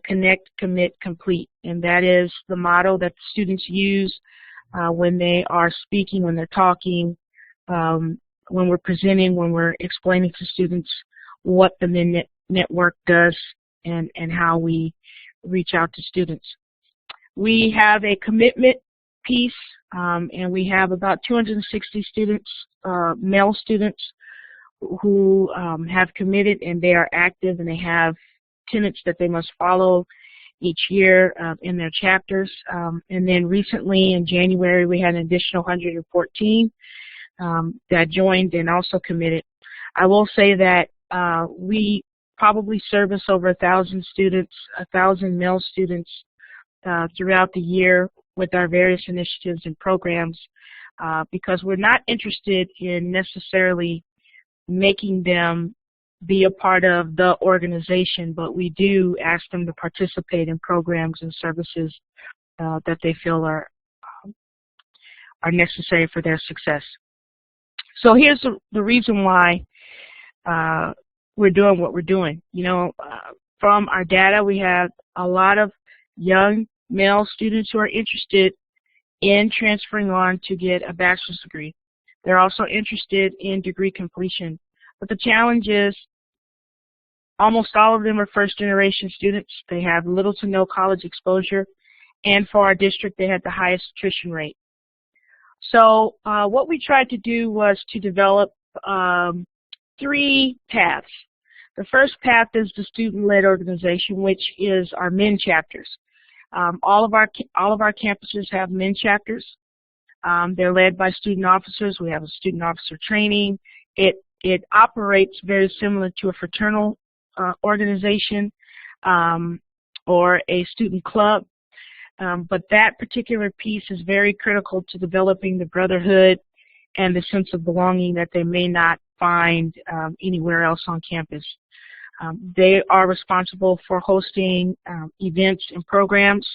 connect, commit, complete. And that is the motto that students use when they are speaking, when they're talking, when we're presenting, when we're explaining to students what the MIN network does and how we reach out to students. We have a commitment piece, and we have about 260 students, male students, who have committed, and they are active, and they have tenets that they must follow each year in their chapters. And then recently in January we had an additional 114 that joined and also committed. I will say that we probably service over 1,000 students, 1,000 male students throughout the year with our various initiatives and programs because we're not interested in necessarily making them be a part of the organization, but we do ask them to participate in programs and services that they feel are necessary for their success. So here's the reason why we're doing what we're doing. You know, from our data, we have a lot of young male students who are interested in transferring on to get a bachelor's degree. They're also interested in degree completion. But the challenge is almost all of them are first-generation students. They have little to no college exposure. And for our district, they had the highest attrition rate. So what we tried to do was to develop 3 paths. The first path is the student-led organization, which is our MIN chapters. All of our campuses have MIN chapters. They're led by student officers. We have a student officer training. It operates very similar to a fraternal organization or a student club. But that particular piece is very critical to developing the brotherhood and the sense of belonging that they may not find anywhere else on campus. They are responsible for hosting events and programs,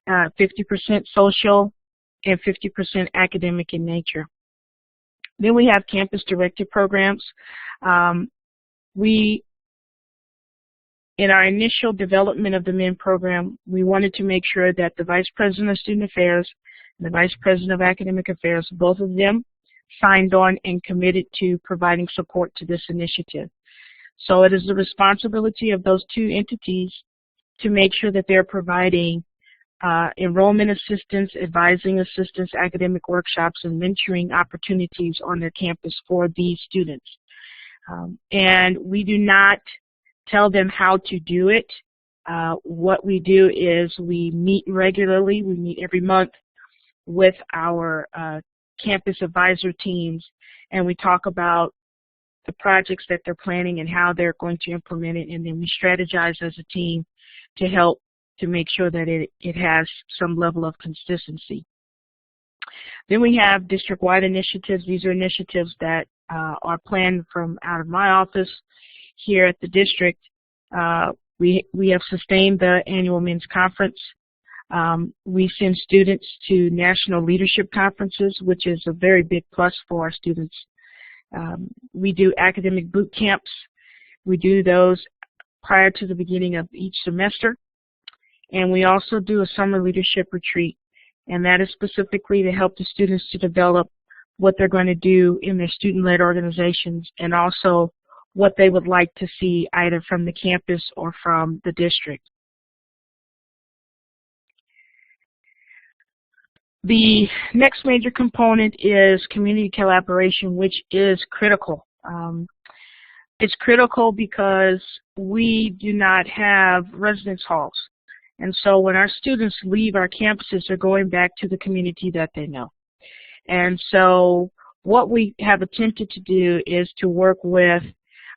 50% social and 50% academic in nature. Then we have campus-directed programs. In our initial development of the MIN program, we wanted to make sure that the Vice President of Student Affairs and the Vice President of Academic Affairs, both of them signed on and committed to providing support to this initiative. So it is the responsibility of those 2 entities to make sure that they're providing enrollment assistance, advising assistance, academic workshops, and mentoring opportunities on their campus for these students. And we do not tell them how to do it. What we do is we meet regularly. We meet every month with our campus advisor teams, and we talk about the projects that they're planning and how they're going to implement it, and then we strategize as a team to help to make sure that it has some level of consistency. Then we have district-wide initiatives. These are initiatives that are planned from out of my office here at the district. We have sustained the annual men's conference. We send students to national leadership conferences, which is a very big plus for our students. We do academic boot camps. We do those prior to the beginning of each semester. And we also do a summer leadership retreat. and that is specifically to help the students to develop what they're going to do in their student-led organizations, and also what they would like to see either from the campus or from the district. The next major component is community collaboration, which is critical. It's critical because we do not have residence halls. And so when our students leave our campuses, they're going back to the community that they know. And so what we have attempted to do is to work with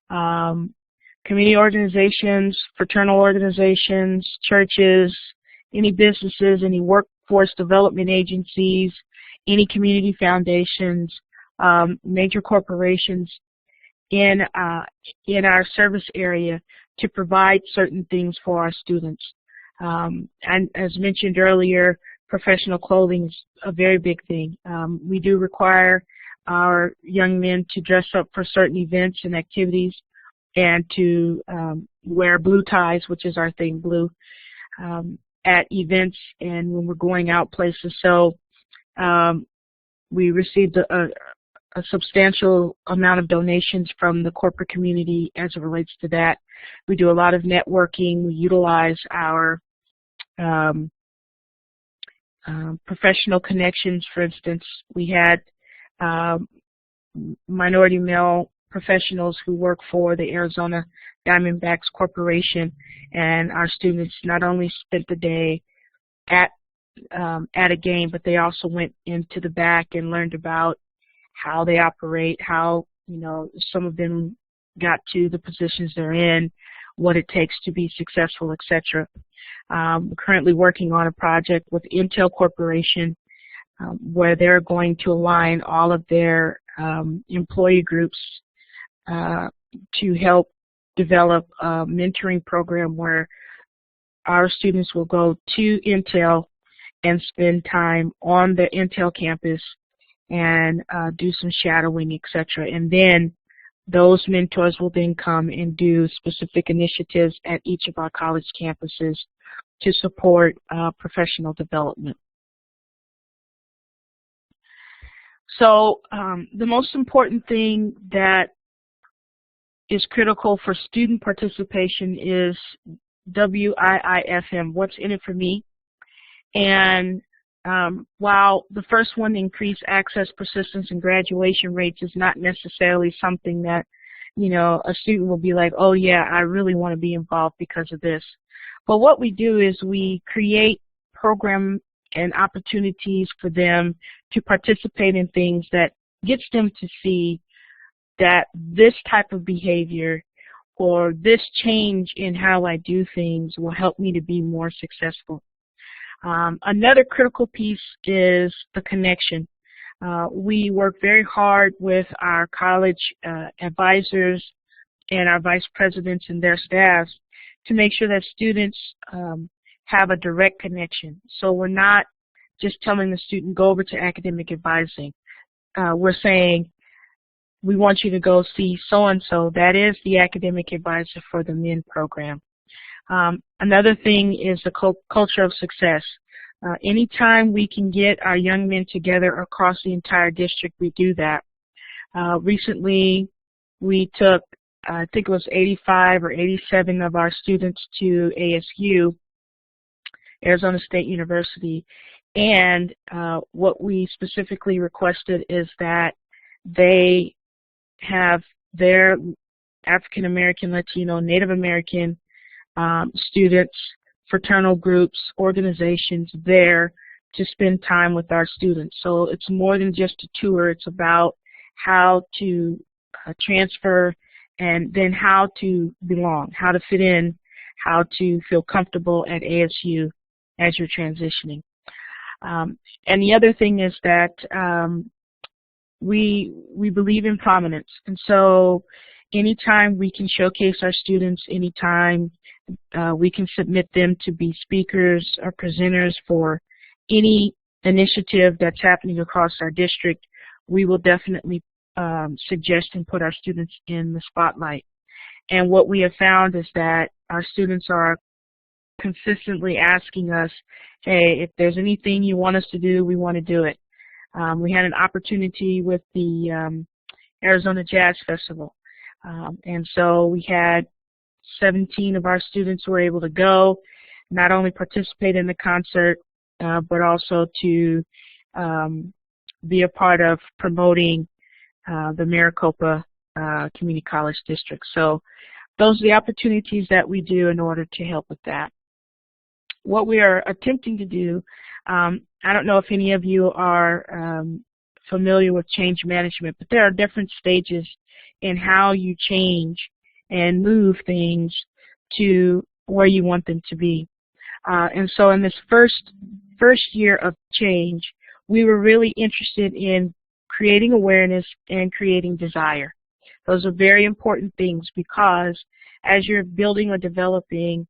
community organizations, fraternal organizations, churches, any businesses, any workforce development agencies, any community foundations, major corporations in our service area to provide certain things for our students. And as mentioned earlier, professional clothing is a very big thing. We do require our young men to dress up for certain events and activities, and to wear blue ties, which is our thing, blue, at events and when we're going out places. So we received a substantial amount of donations from the corporate community as it relates to that. We do a lot of networking. We utilize our professional connections. For instance, we had minority male professionals who work for the Arizona Diamondbacks Corporation, and our students not only spent the day at a game, but they also went into the back and learned about how they operate, how, you know, some of them got to the positions they're in, what it takes to be successful, etc. We're currently working on a project with Intel Corporation where they're going to align all of their employee groups to help develop a mentoring program where our students will go to Intel and spend time on the Intel campus and do some shadowing, etc. And then those mentors will then come and do specific initiatives at each of our college campuses to support professional development. So the most important thing that is critical for student participation is WIIFM, what's in it for me. And while the first one, increase access, persistence, and graduation rates, is not necessarily something that, you know, a student will be like, oh yeah, I really want to be involved because of this. But what we do is we create program and opportunities for them to participate in things that gets them to see that this type of behavior or this change in how I do things will help me to be more successful. Another critical piece is the connection. We work very hard with our college advisors and our vice presidents and their staffs to make sure that students have a direct connection. So we're not just telling the student, go over to academic advising. We're saying, we want you to go see so-and-so. That is the academic advisor for the MEN program. Another thing is the culture of success. Anytime we can get our young men together across the entire district, we do that. Recently, we took, I think it was 85 or 87 of our students to ASU, Arizona State University, and what we specifically requested is that they have their African American, Latino, Native American students, fraternal groups, organizations there to spend time with our students. So it's more than just a tour. It's about how to transfer and then how to belong, how to fit in, how to feel comfortable at ASU as you're transitioning. And the other thing is that we believe in prominence. And so anytime we can showcase our students, anytime we can submit them to be speakers or presenters for any initiative that's happening across our district, we will definitely suggest and put our students in the spotlight. And what we have found is that our students are consistently asking us, hey, if there's anything you want us to do, we want to do it. We had an opportunity with the Arizona Jazz Festival, and so we had 17 of our students were able to go, not only participate in the concert, but also to be a part of promoting the Maricopa Community College District. So those are the opportunities that we do in order to help with that. What we are attempting to do, I don't know if any of you are familiar with change management, but there are different stages in how you change and move things to where you want them to be. And so in this first year of change, we were really interested in creating awareness and creating desire. Those are very important things because as you're building or developing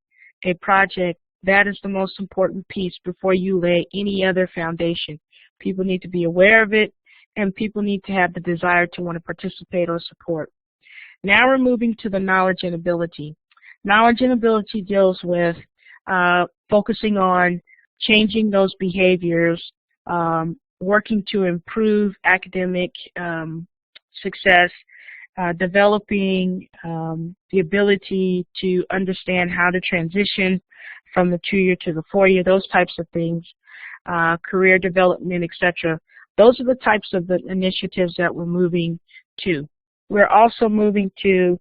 a project, that is the most important piece before you lay any other foundation. People need to be aware of it, and people need to have the desire to want to participate or support. Now we're moving to the knowledge and ability. Knowledge and ability deals with focusing on changing those behaviors, working to improve academic success, developing the ability to understand how to transition from the 2-year to the 4-year, those types of things, career development, etc. Those are the types of the initiatives that we're moving to. We're also moving to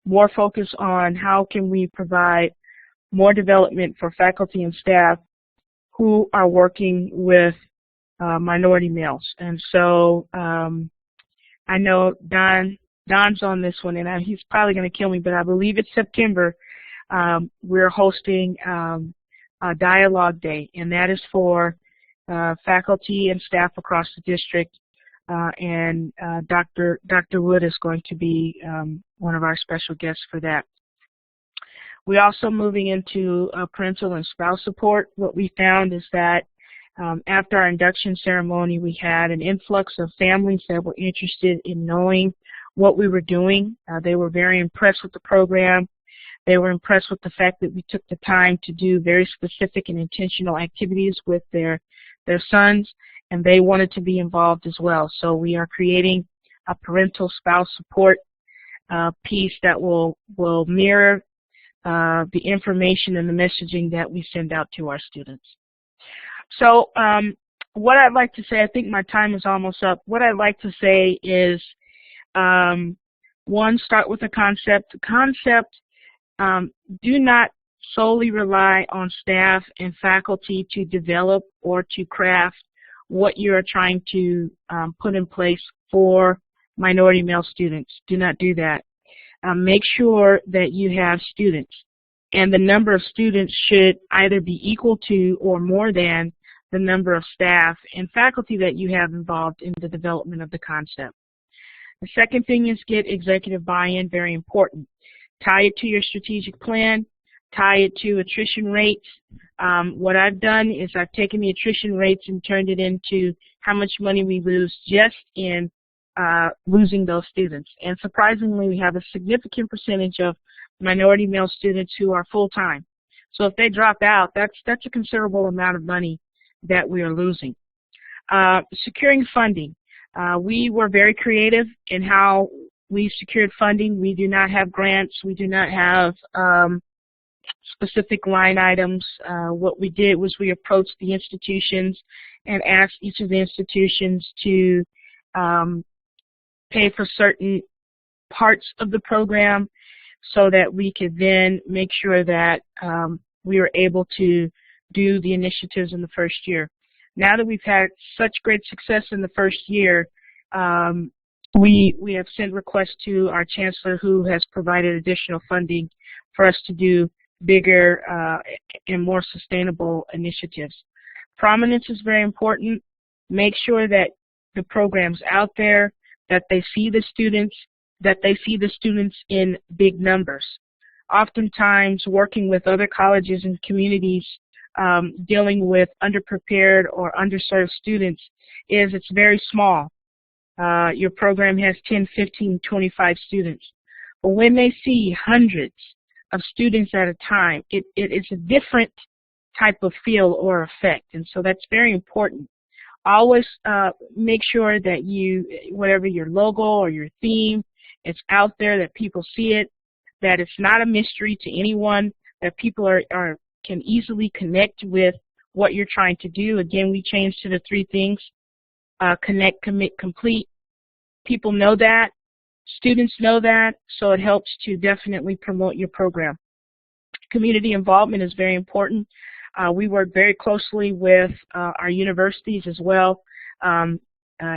more focus on how can we provide more development for faculty and staff who are working with minority males. And so I know Don's on this one, and he's probably going to kill me, but I believe it's September. We're hosting a dialogue day, and that is for faculty and staff across the district, and Dr. Wood is going to be one of our special guests for that. We're also moving into parental and spouse support. What we found is that after our induction ceremony, we had an influx of families that were interested in knowing what we were doing. They were very impressed with the program. They were impressed with the fact that we took the time to do very specific and intentional activities with their sons, and they wanted to be involved as well. So we are creating a parental spouse support piece that will mirror the information and the messaging that we send out to our students. So what I'd like to say, I think my time is almost up. What I'd like to say is, one, start with a concept. The concept, do not solely rely on staff and faculty to develop or to craft what you are trying to put in place for minority male students. Do not do that. Make sure that you have students, and the number of students should either be equal to or more than the number of staff and faculty that you have involved in the development of the concept. The second thing is get executive buy-in, very important. Tie it to your strategic plan, tie it to attrition rates. What I've done is I've taken the attrition rates and turned it into how much money we lose just in losing those students. And surprisingly, we have a significant percentage of minority male students who are full-time. So if they drop out, that's a considerable amount of money that we are losing. Securing funding. We were very creative in how we secured funding. We do not have grants. We do not have specific line items. What we did was we approached the institutions and asked each of the institutions to pay for certain parts of the program so that we could then make sure that we were able to do the initiatives in the first year. Now that we've had such great success in the first year, we have sent requests to our chancellor, who has provided additional funding for us to do bigger and more sustainable initiatives. Prominence is very important. Make sure that the program's out there, that they see the students, in big numbers. Oftentimes, working with other colleges and communities dealing with underprepared or underserved students it's very small. Your program has 10, 15, 25 students. But when they see hundreds of students at a time. It is a different type of feel or effect, and so that's very important. Always make sure that whatever your logo or your theme, it's out there, that people see it, that it's not a mystery to anyone, that people can easily connect with what you're trying to do. Again, we changed to the 3 things: connect, commit, complete. People know that, students know that, so it helps to definitely promote your program. Community involvement is very important. We work very closely with our universities as well.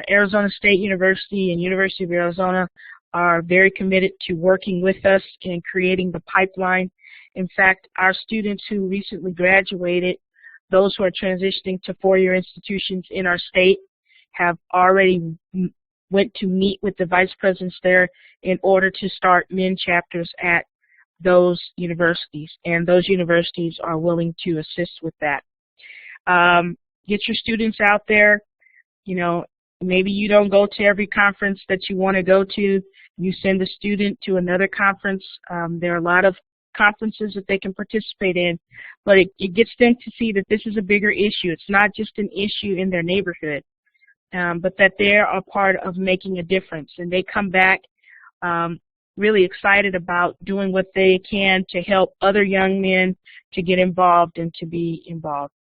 Arizona State University and University of Arizona are very committed to working with us in creating the pipeline. In fact, our students who recently graduated, those who are transitioning to 4-year institutions in our state, have already went to meet with the vice presidents there in order to start MIN chapters at those universities, and those universities are willing to assist with that. Get your students out there. You know, maybe you don't go to every conference that you want to go to. You send a student to another conference. There are a lot of conferences that they can participate in, but it gets them to see that this is a bigger issue. It's not just an issue in their neighborhood, but that they are a part of making a difference, and they come back really excited about doing what they can to help other young men to get involved and to be involved.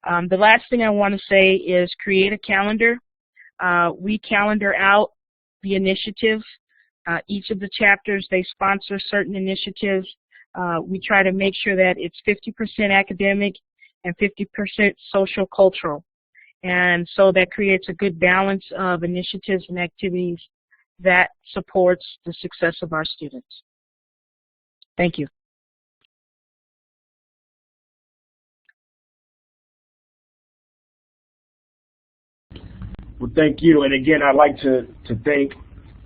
The last thing I want to say is create a calendar. We calendar out the initiatives. Each of the chapters, they sponsor certain initiatives. We try to make sure that it's 50% academic and 50% social cultural. And so that creates a good balance of initiatives and activities that supports the success of our students. Thank you. Well, thank you. And again, I'd like to thank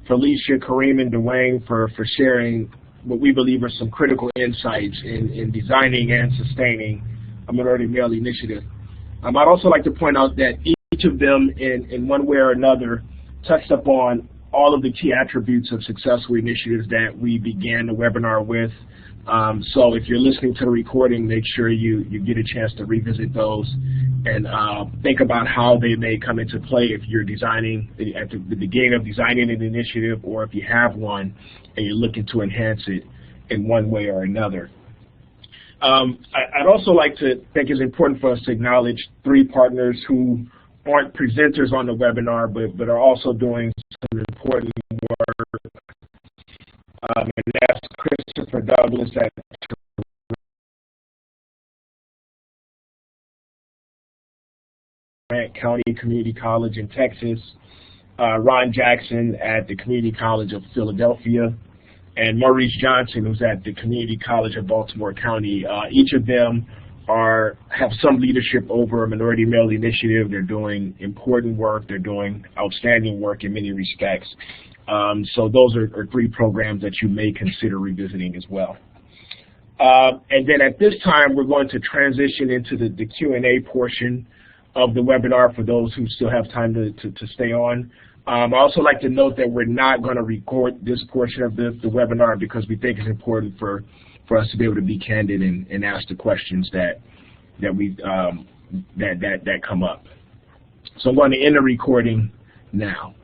Felicia, Kareem, and Dwayne for sharing what we believe are some critical insights in designing and sustaining a minority male initiative. I'd also like to point out that each of them, in one way or another, touched upon all of the key attributes of successful initiatives that we began the webinar with. So if you're listening to the recording, make sure you get a chance to revisit those and think about how they may come into play if you're designing, at the beginning of designing an initiative, or if you have one and you're looking to enhance it in one way or another. I'd also like to think it's important for us to acknowledge 3 partners who aren't presenters on the webinar, but are also doing some important work. And that's Christopher Douglas at Grant County Community College in Texas, Ron Jackson at the Community College of Philadelphia, and Maurice Johnson, who's at the Community College of Baltimore County. Each of them have some leadership over a minority male initiative. They're doing important work. They're doing outstanding work in many respects. So those are 3 programs that you may consider revisiting as well. And then at this time, we're going to transition into the Q&A portion of the webinar for those who still have time to stay on. I also like to note that we're not going to record this portion of the webinar because we think it's important for us to be able to be candid and ask the questions that come up. So I'm going to end the recording now.